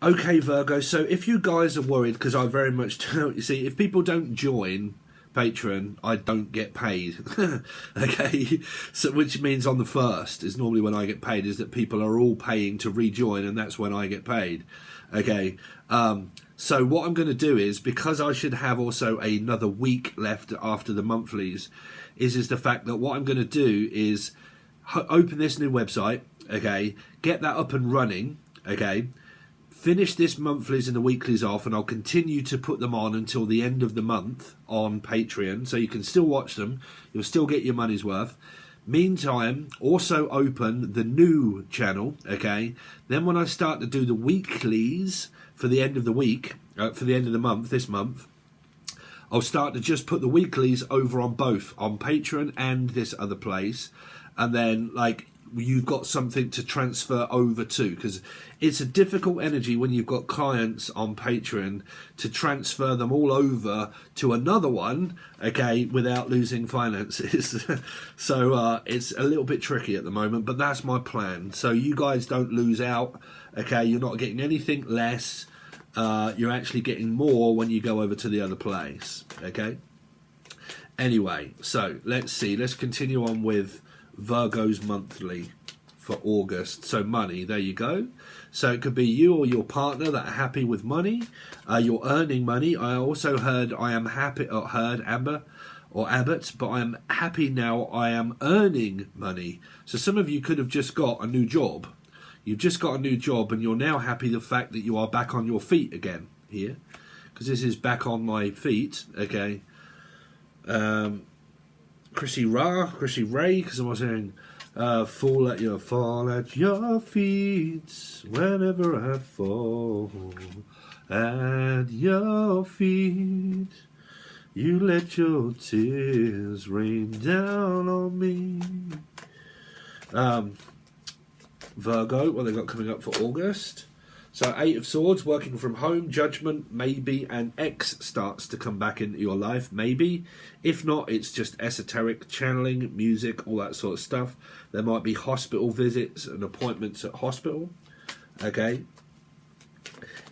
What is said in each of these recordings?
Okay, Virgo, so if you guys are worried, because I very much don't, you see, if people don't join Patron, I don't get paid. Okay, so which means on the 1st is normally when I get paid, is that people are all paying to rejoin, and that's when I get paid. Okay, so what I'm going to do is, because I should have also another week left after the monthlies, is the fact that what I'm going to do is open this new website, okay, get that up and running, okay, finish this monthlies and the weeklies off, and I'll continue to put them on until the end of the month on Patreon, so you can still watch them, you'll still get your money's worth. Meantime, also open the new channel, okay, then when I start to do the weeklies for the end of the week, for the end of the month, this month, I'll start to just put the weeklies over on both, on Patreon and this other place, and then, like, you've got something to transfer over to, because it's a difficult energy when you've got clients on Patreon to transfer them all over to another one, okay, without losing finances. So it's a little bit tricky at the moment, but that's my plan. So you guys don't lose out, okay, you're not getting anything less, you're actually getting more when you go over to the other place, okay. Anyway, so let's see, let's continue on with Virgo's monthly for August. So money, there you go. So it could be you or your partner that are happy with money. You're earning money. I also heard I am happy, or heard Amber or Abbott, but I am happy now. I am earning money. So some of you could have just got a new job. You've just got a new job and you're now happy the fact that you are back on your feet again here, because this is back on my feet, okay. Chrissy Ray, because I was saying, fall at your feet whenever I fall at your feet. You let your tears rain down on me. Virgo, what they got coming up for August? So 8 of Swords, working from home, judgment, maybe, and X starts to come back into your life, maybe. If not, it's just esoteric channeling, music, all that sort of stuff. There might be hospital visits and appointments at hospital, okay.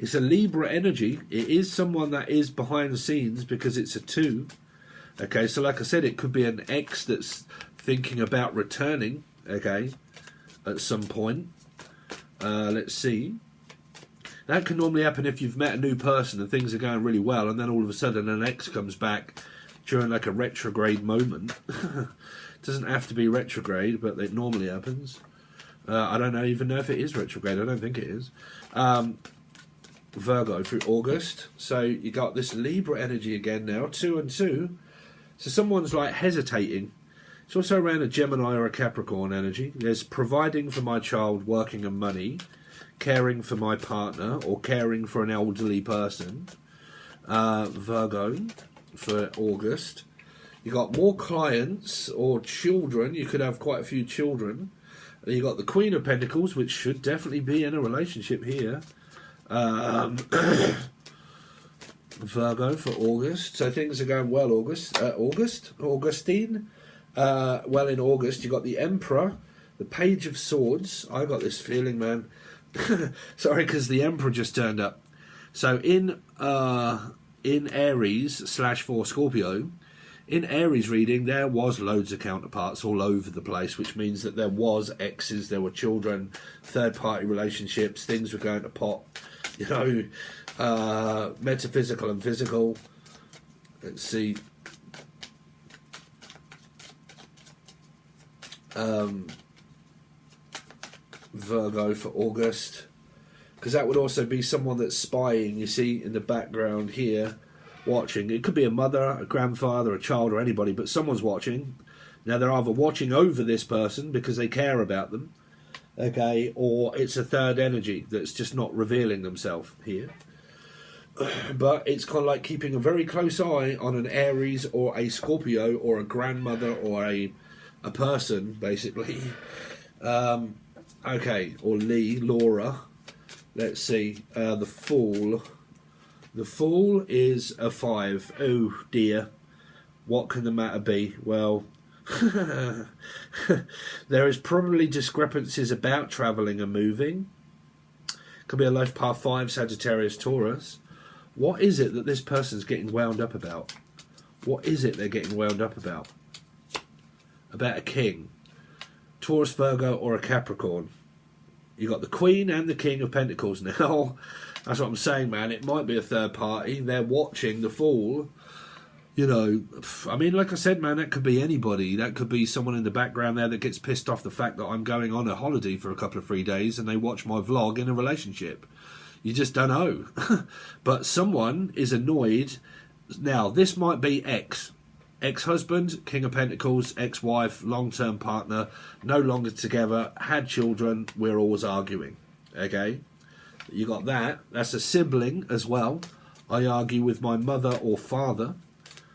It's a Libra energy. It is someone that is behind the scenes because it's a 2, okay. So like I said, it could be an X that's thinking about returning, okay, at some point. Let's see. That can normally happen if you've met a new person and things are going really well, and then all of a sudden an ex comes back during like a retrograde moment. It doesn't have to be retrograde, but it normally happens. I don't even know if it is retrograde. I don't think it is. Virgo through August. So you got this Libra energy again now, 2 and 2. So someone's like hesitating. It's also around a Gemini or a Capricorn energy. There's providing for my child, working and money, caring for my partner, or caring for an elderly person. Virgo for August. You got more clients or children. You could have quite a few children. You got the Queen of Pentacles, which should definitely be in a relationship here. Virgo for August. So things are going well. Augustine. Well, in August you got the Emperor, the Page of Swords. I got this feeling, man. Sorry, because the Emperor just turned up. So in Aries / for Scorpio, in Aries reading, there was loads of counterparts all over the place, which means that there was exes, there were children, third-party relationships, things were going to pot, you know, metaphysical and physical. Let's see. Virgo for August, because that would also be someone that's spying, you see, in the background here, watching. It could be a mother, a grandfather, a child, or anybody, but someone's watching. Now, they're either watching over this person because they care about them, okay, or it's a third energy that's just not revealing themselves here. But it's kind of like keeping a very close eye on an Aries or a Scorpio or a grandmother or a person, basically. Okay, or Laura. Let's see. The Fool. The Fool is a 5. Oh dear. What can the matter be? Well, there is probably discrepancies about travelling and moving. Could be a life path 5, Sagittarius, Taurus. What is it that this person's getting wound up about? What is it they're getting wound up about? About a king. Taurus, Virgo, or a Capricorn. You got the Queen and the King of Pentacles now. That's what I'm saying, man. It might be a third party. They're watching the Fool. You know, I mean, like I said, man, that could be anybody. That could be someone in the background there that gets pissed off the fact that I'm going on a holiday for a couple of 3 days and they watch my vlog in a relationship. You just don't know. But someone is annoyed. Now, this might be ex-husband, King of Pentacles, ex-wife, long-term partner, no longer together, had children, we're always arguing. Okay? You got that. That's a sibling as well. I argue with my mother or father,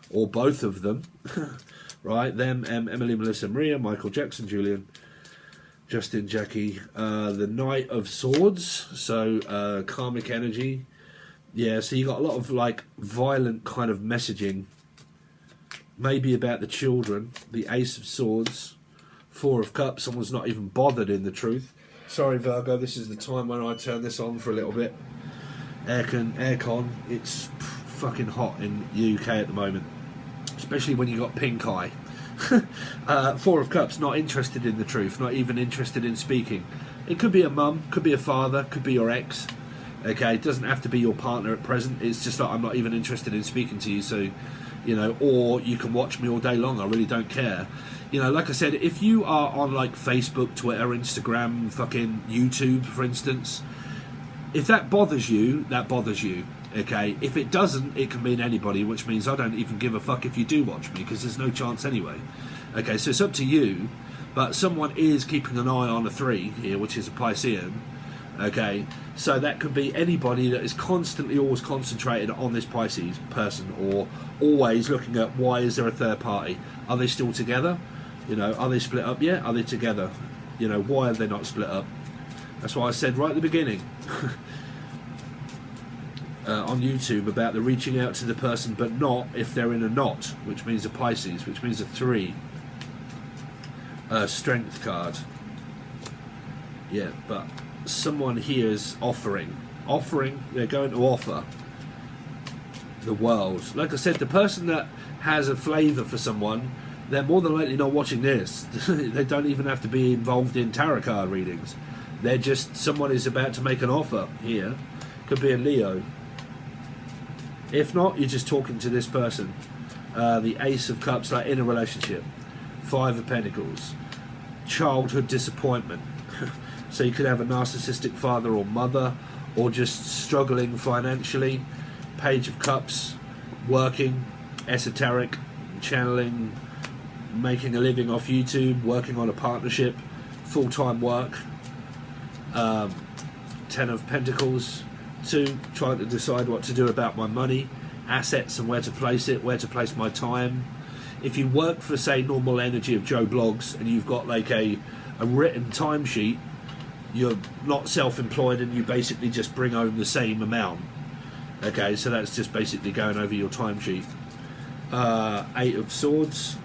or both of them. Right? Them, Emily, Melissa, Maria, Michael, Jackson, Julian, Justin, Jackie. The Knight of Swords. So, karmic energy. Yeah, so you got a lot of, like, violent kind of messaging. Maybe about the children. The Ace of Swords. 4 of Cups. Someone's not even bothered in the truth. Sorry, Virgo, this is the time when I turn this on for a little bit. Aircon. It's fucking hot in the UK at the moment. Especially when you got pink eye. 4 of Cups, not interested in the truth. Not even interested in speaking. It could be a mum, could be a father, could be your ex. Okay, it doesn't have to be your partner at present. It's just like, I'm not even interested in speaking to you, so, you know, or you can watch me all day long. I really don't care. You know, like I said, if you are on, like, Facebook, Twitter, Instagram, fucking YouTube, for instance, if that bothers you, that bothers you. Okay, if it doesn't, it can mean anybody, which means I don't even give a fuck if you do watch me, because there's no chance anyway. Okay, so it's up to you, but someone is keeping an eye on a 3 here, which is a Piscean. Okay, so that could be anybody that is constantly always concentrated on this Pisces person, or always looking at why is there a third party? Are they still together? You know, are they split up yet? Are they together? You know, why are they not split up? That's why I said right at the beginning on YouTube about the reaching out to the person, but not if they're in a knot, which means a Pisces, which means a 3. Strength card. Yeah, but someone here is offering, they're going to offer the world. Like I said, the person that has a flavour for someone, they're more than likely not watching this. They don't even have to be involved in tarot card readings. They're just, someone is about to make an offer here. Could be a Leo. If not, you're just talking to this person. The Ace of Cups, like in a relationship. 5 of Pentacles. Childhood disappointment. So you could have a narcissistic father or mother, or just struggling financially. Page of Cups, working, esoteric, channeling, making a living off YouTube, working on a partnership, full-time work. 10 of Pentacles, 2, trying to decide what to do about my money, assets and where to place it, where to place my time. If you work for, say, Normal Energy of Joe Blogs, and you've got like a written timesheet, you're not self-employed and you basically just bring home the same amount. Okay, so that's just basically going over your timesheet. 8 of Swords.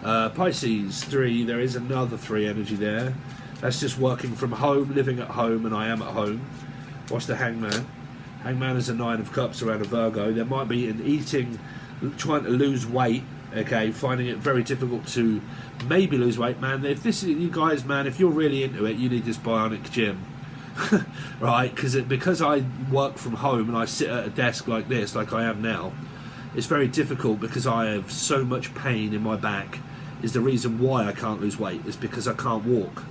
Pisces, 3. There is another 3 energy there. That's just working from home, living at home, and I am at home. What's the Hangman? Hangman is a 9 of Cups around a Virgo. There might be an eating, trying to lose weight, okay, finding it very difficult to maybe lose weight, man. If this is, you guys, man, if you're really into it, you need this bionic gym. Right, because I work from home and I sit at a desk like this, like I am now, it's very difficult because I have so much pain in my back. Is the reason why I can't lose weight, is because I can't walk.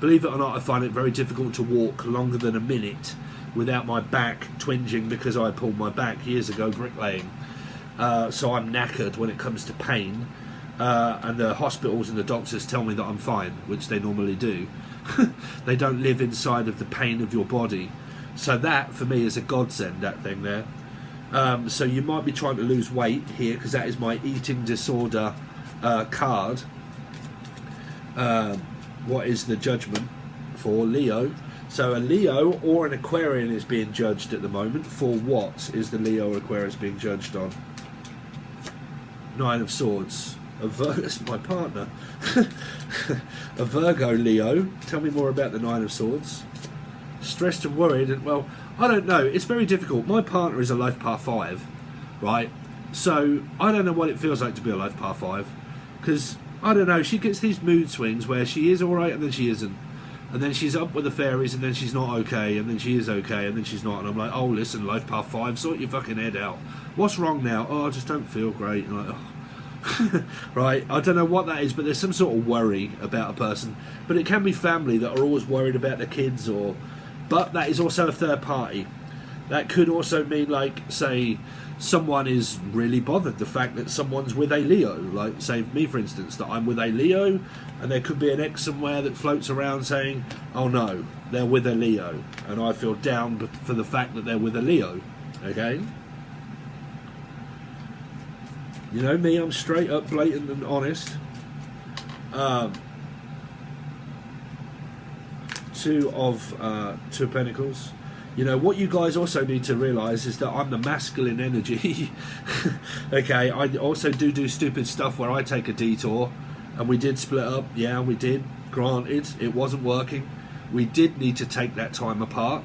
Believe it or not, I find it very difficult to walk longer than a minute without my back twinging, because I pulled my back years ago bricklaying. So I'm knackered when it comes to pain, and the hospitals and the doctors tell me that I'm fine, which they normally do. They don't live inside of the pain of your body. So that, for me, is a godsend, that thing there. So you might be trying to lose weight here, because that is my eating disorder card. What is the judgment for Leo? So a Leo or an Aquarian is being judged at the moment. For what is the Leo or Aquarius being judged on? 9 of Swords. That's my partner. A Virgo Leo. Tell me more about the 9 of Swords. stressed and worried, and well, I don't know. It's very difficult. My partner is a life path 5, right? So I don't know what it feels like to be a life path 5, because I don't know. She gets these mood swings where she is all right and then she isn't, and then she's up with the fairies and then she's not okay, and then she is okay and then she's not. And I'm like, oh, listen, life path 5, sort your fucking head out. What's wrong now? Oh, I just don't feel great. And like, oh. Right, I don't know what that is, but there's some sort of worry about a person. But it can be family that are always worried about their kids, but that is also a third party. That could also mean, like, say, someone is really bothered the fact that someone's with a Leo. Like, say, me, for instance, that I'm with a Leo, and there could be an ex somewhere that floats around saying, oh no, they're with a Leo, and I feel down for the fact that they're with a Leo. Okay? You know me, I'm straight up, blatant and honest. Two of Pentacles. You know, what you guys also need to realise is that I'm the masculine energy. Okay, I also do stupid stuff where I take a detour, and we did split up. Yeah, we did. Granted, it wasn't working. We did need to take that time apart,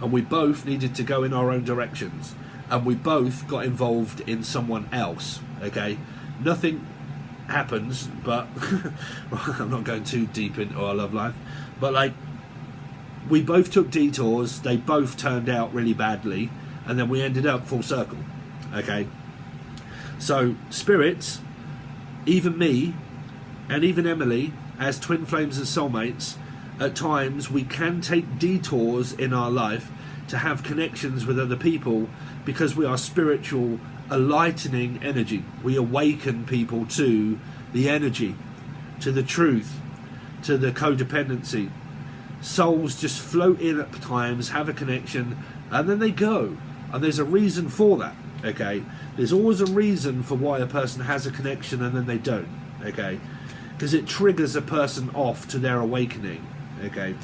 and we both needed to go in our own directions. And we both got involved in someone else. Okay, nothing happens, but I'm not going too deep into our love life. But like, we both took detours. They both turned out really badly, and then we ended up full circle. Okay, so spirits, even me, and even Emily, as twin flames and soulmates, at times we can take detours in our life to have connections with other people, because we are spiritual, a lightening energy. We awaken people to the energy, to the truth, to the codependency. Souls just float in at times, have a connection, and then they go. And there's a reason for that, okay? There's always a reason for why a person has a connection and then they don't, okay? Because it triggers a person off to their awakening, okay?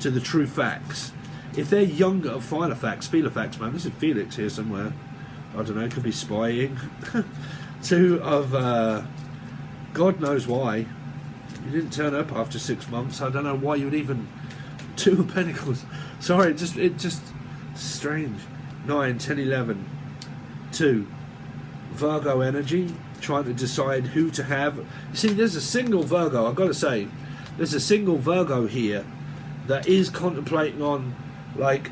To the true facts. If they're younger, Philofax, man, this is Felix here somewhere. I don't know, could be spying. Two of, God knows why. You didn't turn up after 6 months. I don't know why you would even... 2 of Pentacles. Sorry, it just strange. 9, 10, 11. 2. Virgo energy, trying to decide who to have. You see, there's a single Virgo, I've got to say. There's a single Virgo here that is contemplating on, like,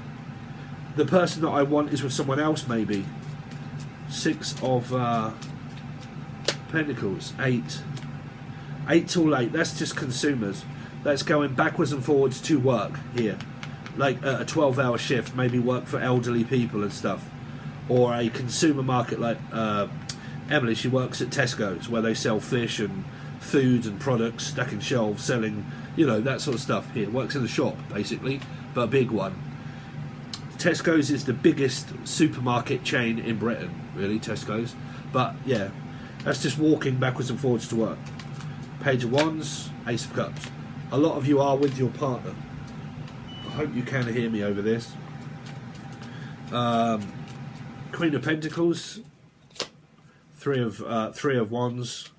the person that I want is with someone else, maybe. 6 of Pentacles. 8. 8 till 8. That's just consumers. That's going backwards and forwards to work here. Like a 12-hour shift, maybe work for elderly people and stuff. Or a consumer market like Emily, she works at Tesco's, where they sell fish and food and products, stacking shelves, selling, you know, that sort of stuff here. Works in a shop, basically, but a big one. Tesco's is the biggest supermarket chain in Britain, really, Tesco's. But, yeah, that's just walking backwards and forwards to work. Page of Wands, Ace of Cups. A lot of you are with your partner. I hope you can hear me over this. Queen of Pentacles, Three of Wands.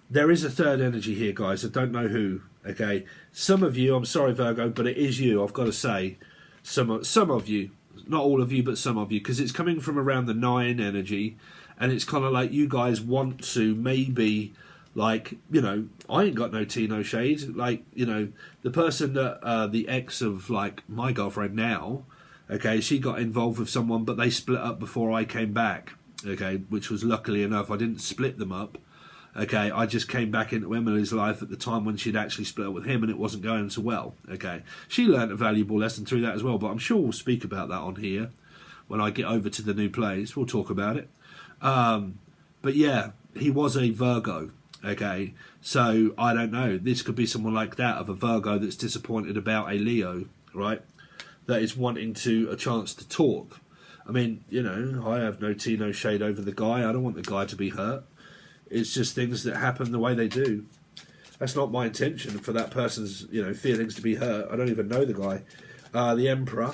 There is a third energy here, guys. I don't know who. Okay, some of you, I'm sorry, Virgo, but it is you. I've got to say, some of you, not all of you, but some of you, because it's coming from around the 9 energy, and it's kind of like you guys want to maybe, like, you know, I ain't got no tea, no shade. Like, you know, the person that the ex of, like, my girlfriend now, okay, she got involved with someone, but they split up before I came back. Okay, which was luckily enough. I didn't split them up. Okay, I just came back into Emily's life at the time when she'd actually split up with him, and it wasn't going so well. Okay, she learnt a valuable lesson through that as well, but I'm sure we'll speak about that on here when I get over to the new place. We'll talk about it. But yeah, he was a Virgo. Okay, so I don't know. This could be someone like that, of a Virgo that's disappointed about a Leo, right? That is wanting a chance to talk. I mean, you know, I have no tea, no shade over the guy. I don't want the guy to be hurt. It's just things that happen the way they do. That's not my intention for that person's, you know, feelings to be hurt. I don't even know the guy. The Emperor.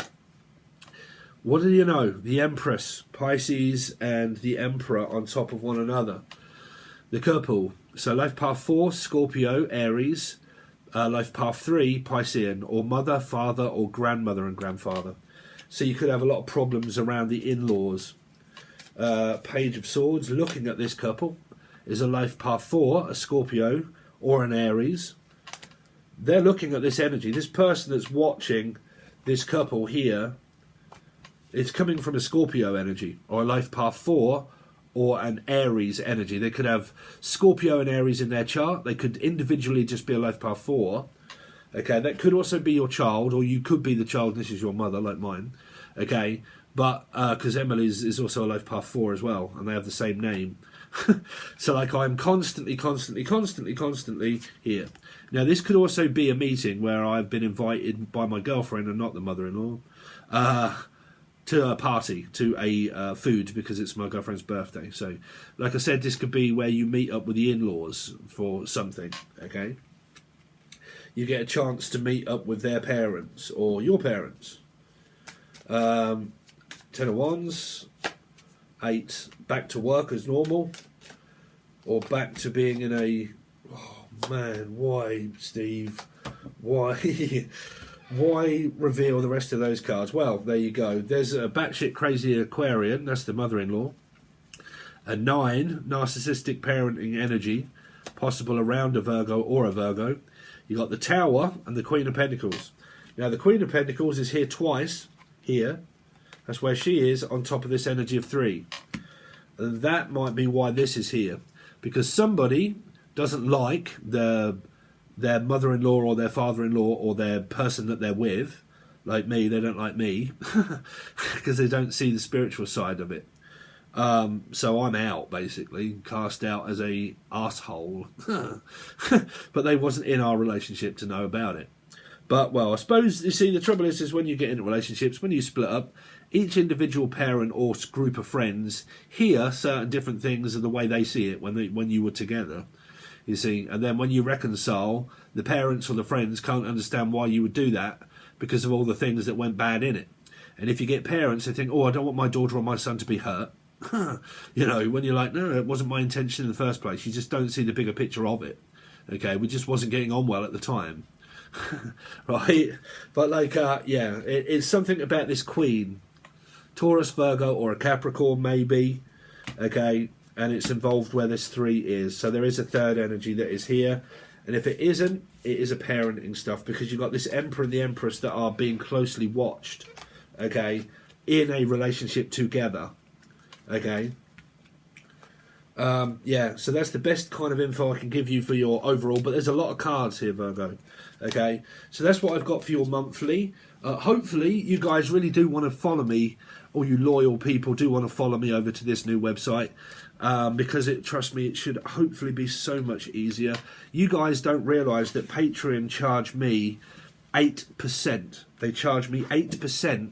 What do you know? The Empress, Pisces, and the Emperor on top of one another. The couple. So life path 4, Scorpio, Aries. Life path 3, Piscean, or mother, father, or grandmother and grandfather. So you could have a lot of problems around the in-laws. Page of Swords, looking at this couple, is a life path 4, a Scorpio, or an Aries. They're looking at this energy. This person that's watching this couple here, it's coming from a Scorpio energy, or a life path 4, or an Aries energy. They could have Scorpio and Aries in their chart. They could individually just be a life path 4. Okay, that could also be your child, or you could be the child. This is your mother, like mine. Okay, but because Emily's is also a life path 4 as well, and they have the same name. So like I'm constantly here. Now this could also be a meeting where I've been invited by my girlfriend and not the mother-in-law to a party, to a food, because it's my girlfriend's birthday. So like I said, this could be where you meet up with the in-laws for something. Okay, you get a chance to meet up with their parents or your parents. 10 of Wands, 8, back to work as normal, or back to being in a... Oh man, why, Steve? Why? Why reveal the rest of those cards? Well, there you go. There's a batshit crazy Aquarian, that's the mother-in-law. A 9, narcissistic parenting energy, possible around a Virgo or a Virgo. You got the Tower and the Queen of Pentacles. Now, the Queen of Pentacles is here twice, here. That's where she is, on top of this energy of 3. And that might be why this is here. Because somebody doesn't like their mother-in-law or their father-in-law or their person that they're with. Like me, they don't like me. Because they don't see the spiritual side of it. So I'm out, basically. Cast out as a arsehole. But they wasn't in our relationship to know about it. But, well, I suppose, you see, the trouble is when you get into relationships, when you split up, each individual parent or group of friends hear certain different things of the way they see it when you were together, you see. And then when you reconcile, the parents or the friends can't understand why you would do that because of all the things that went bad in it. And if you get parents, they think, oh, I don't want my daughter or my son to be hurt. You know, when you're like, no, it wasn't my intention in the first place. You just don't see the bigger picture of it. Okay, we just wasn't getting on well at the time. Right? But like, yeah, it's something about this queen. Taurus, Virgo, or a Capricorn, maybe. Okay, and it's involved where this 3 is. So there is a third energy that is here. And if it isn't, it is a parenting stuff, because you've got this Emperor and the Empress that are being closely watched, okay, in a relationship together. Okay. Yeah, so that's the best kind of info I can give you for your overall, but there's a lot of cards here, Virgo. Okay, so that's what I've got for your monthly. Hopefully you guys really do want to follow me, or you loyal people do want to follow me over to this new website, because trust me, it should hopefully be so much easier. You guys don't realise that Patreon charge me 8%. They charge me 8%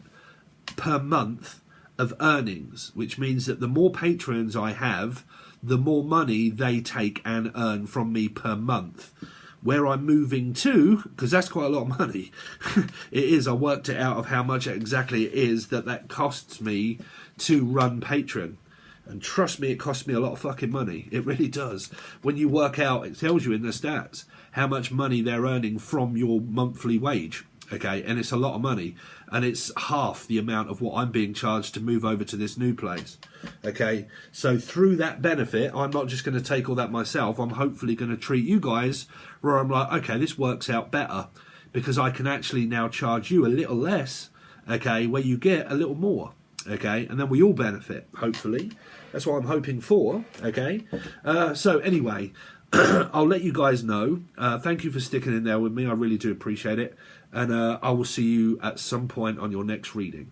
per month of earnings, which means that the more patrons I have, the more money they take and earn from me per month. Where I'm moving to, because that's quite a lot of money, it is, I worked it out of how much exactly it is that costs me to run Patreon. And trust me, it costs me a lot of fucking money. It really does. When you work out, it tells you in the stats how much money they're earning from your monthly wage. Okay, and it's a lot of money, and it's half the amount of what I'm being charged to move over to this new place. Okay, so through that benefit, I'm not just going to take all that myself. I'm hopefully going to treat you guys where I'm like, okay, this works out better, because I can actually now charge you a little less, okay, where you get a little more, okay, and then we all benefit, hopefully. That's what I'm hoping for, okay. So anyway, I'll let you guys know. Thank you for sticking in there with me. I really do appreciate it. And I will see you at some point on your next reading.